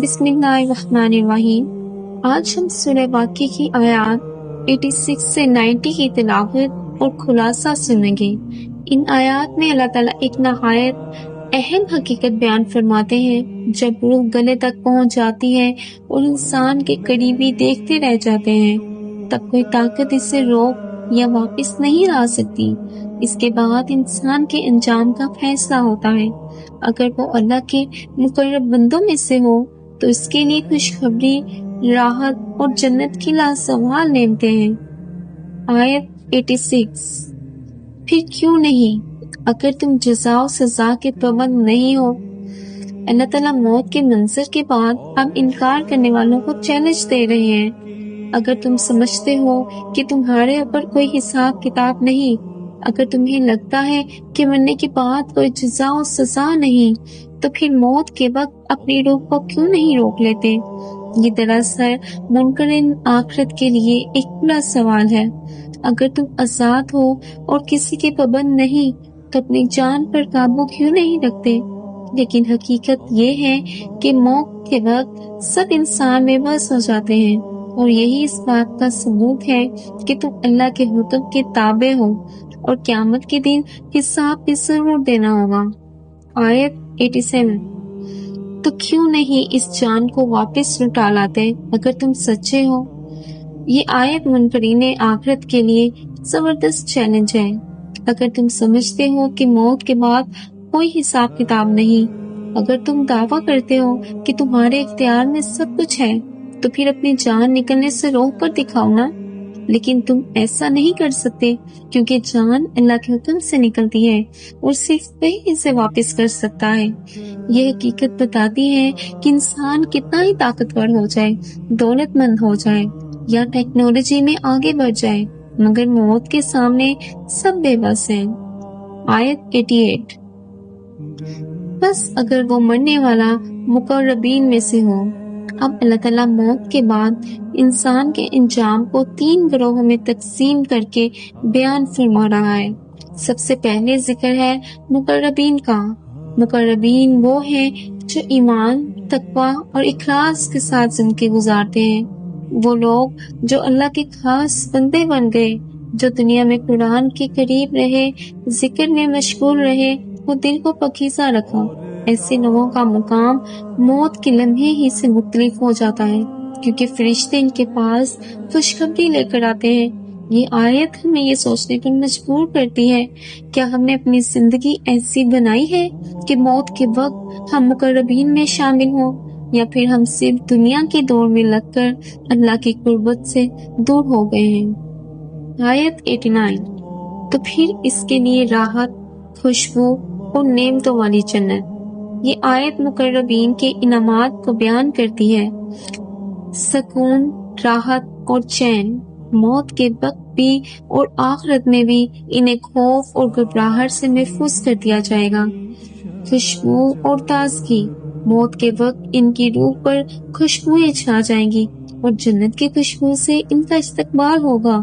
بسم اللہ الرحمن الرحیم۔ آج ہم سورہ واقعہ کی آیات 86 سے 90 کی تلاوت اور خلاصہ سنیں گے۔ ان آیات میں اللہ تعالیٰ ایک نہایت اہم حقیقت بیان فرماتے ہیں۔ جب روح گلے تک پہنچ جاتی ہے اور انسان کے قریبی دیکھتے رہ جاتے ہیں، تب کوئی طاقت اسے روک یا واپس نہیں لا سکتی۔ اس کے بعد انسان کے انجام کا فیصلہ ہوتا ہے۔ اگر وہ اللہ کے مقرب بندوں میں سے ہو تو اس کے لیے خوشخبری، راحت اور جنت کی لازوال نعمتیں ہیں۔ آیت 86۔ پھر کیوں نہیں اگر تم جزا و سزا کے پابند نہیں ہو۔ اللہ تعالیٰ موت کے منظر کے بعد اب انکار کرنے والوں کو چیلنج دے رہے ہیں۔ اگر تم سمجھتے ہو کہ تمہارے اوپر کوئی حساب کتاب نہیں، اگر تمہیں لگتا ہے کہ مرنے کے بعد کوئی جزا و سزا نہیں، تو پھر موت کے وقت اپنی روح کو کیوں نہیں روک لیتے؟ یہ دراصل منکرین آخرت کے لیے ایک بڑا سوال ہے۔ اگر تم آزاد ہو اور کسی کے پابند نہیں تو اپنی جان پر قابو کیوں نہیں رکھتے؟ لیکن حقیقت یہ ہے کہ موت کے وقت سب انسان بے بس ہو جاتے ہیں، اور یہی اس بات کا ثبوت ہے کہ تم اللہ کے حکم کے تابع ہو، اور قیامت کے دن حساب بھی ضرور دینا ہوگا۔ آیت 87۔ تو کیوں نہیں اس جان کو واپس لوٹا لاتے اگر تم سچے ہو؟ یہ آیت منکرین آخرت کے لیے زبردست چیلنج ہے۔ اگر تم سمجھتے ہو کہ موت کے بعد کوئی حساب کتاب نہیں، اگر تم دعویٰ کرتے ہو کہ تمہارے اختیار میں سب کچھ ہے، تو پھر اپنی جان نکلنے سے روک کر دکھاؤ نا۔ لیکن تم ایسا نہیں کر سکتے، کیونکہ جان اللہ کے حکم سے نکلتی ہے اور صرف وہی اسے واپس کر سکتا ہے۔ یہ حقیقت بتاتی ہے کہ انسان کتنا ہی طاقتور ہو جائے، دولت مند ہو جائے یا ٹیکنالوجی میں آگے بڑھ جائے، مگر موت کے سامنے سب بے بس ہیں۔ آیت 88۔ بس اگر وہ مرنے والا مقربین میں سے ہو۔ اب اللہ تعالیٰ موت کے بعد انسان کے انجام کو 3 گروہوں میں تقسیم کر کے بیان فرما رہا ہے۔ سب سے پہلے ذکر ہے مقربین کا۔ مقربین وہ ہیں جو ایمان، تقوی اور اخلاص کے ساتھ زندگی گزارتے ہیں۔ وہ لوگ جو اللہ کے خاص بندے بن گئے، جو دنیا میں قرآن کے قریب رہے، ذکر میں مشغول رہے، وہ دل کو پاکیزہ رکھا۔ ایسے لوگوں کا مقام موت کے لمحے ہی سے مختلف ہو جاتا ہے، کیونکہ فرشتے ان کے پاس خوشخبری لے کر آتے ہیں۔ یہ آیت ہمیں یہ سوچنے پر مجبور کرتی ہے، کیا ہم نے اپنی زندگی ایسی بنائی ہے کہ موت کے وقت ہم مقربین میں شامل ہوں، یا پھر ہم صرف دنیا کی دوڑ میں لگ کر اللہ کی قربت سے دور ہو گئے ہیں۔ آیت 89۔ تو پھر اس کے لیے راحت، خوشبو اور نعمتوں والی جنت۔ یہ آیت مقربین کے انعامات کو بیان کرتی ہے۔ سکون، راحت اور چین موت کے وقت بھی اور آخرت میں بھی انہیں خوف اور گھبراہٹ سے محفوظ کر دیا جائے گا۔ خوشبو اور تازگی موت کے وقت ان کی روح پر خوشبوئیں چھا جائیں گی، اور جنت کی خوشبو سے ان کا استقبال ہوگا۔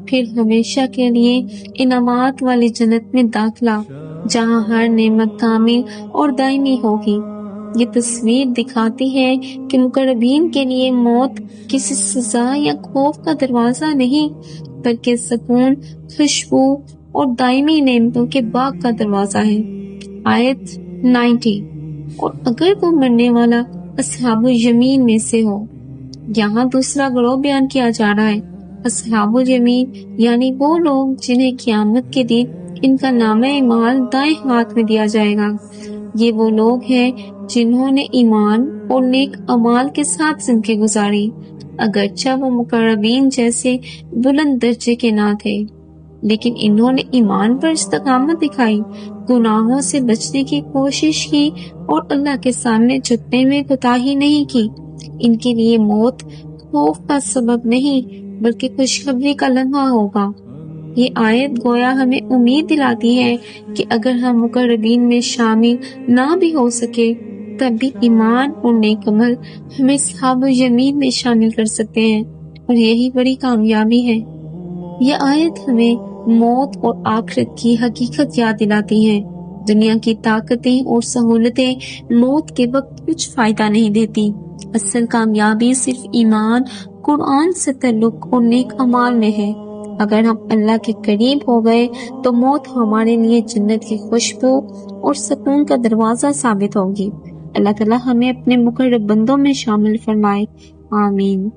پھر ہمیشہ کے لیے انعامات والی جنت میں داخلہ، جہاں ہر نعمت کامل اور دائمی ہوگی۔ یہ تصویر دکھاتی ہے کہ مقربین کے لیے موت کسی سزا یا خوف کا دروازہ نہیں، بلکہ سکون، خوشبو اور دائمی نعمتوں کے باغ کا دروازہ ہے۔ آیت 90۔ اور اگر وہ مرنے والا اصحاب الیمین میں سے ہو۔ یہاں دوسرا گروہ بیان کیا جا رہا ہے۔ اصحاب الیمین یعنی وہ لوگ جنہیں قیامت کے دن ان کا نامہ اعمال دائیں ہاتھ میں دیا جائے گا۔ یہ وہ لوگ ہیں جنہوں نے ایمان اور نیک اعمال کے ساتھ زندگی گزاری، اگرچہ وہ مقربین جیسے بلند درجے کے نہ تھے، لیکن انہوں نے ایمان پر استقامت دکھائی، گناہوں سے بچنے کی کوشش کی اور اللہ کے سامنے جھکنے میں کوتاہی نہیں کی۔ ان کے لیے موت خوف کا سبب نہیں بلکہ خوشخبری کا لمحہ ہوگا۔ یہ آیت گویا ہمیں امید دلاتی ہے کہ اگر ہم مقربین میں شامل نہ بھی ہو سکے، تب بھی ایمان اور نیک عمل ہمیں اصحاب الیمین میں شامل کر سکتے ہیں، اور یہی بڑی کامیابی ہے۔ یہ آیت ہمیں موت اور آخرت کی حقیقت یاد دلاتی ہے۔ دنیا کی طاقتیں اور سہولتیں موت کے وقت کچھ فائدہ نہیں دیتی، اصل کامیابی صرف ایمان، قرآن سے تعلق اور نیک اعمال میں ہے۔ اگر ہم اللہ کے قریب ہو گئے تو موت ہمارے لیے جنت کی خوشبو اور سکون کا دروازہ ثابت ہوگی۔ اللہ تعالیٰ ہمیں اپنے مقرب بندوں میں شامل فرمائے، آمین۔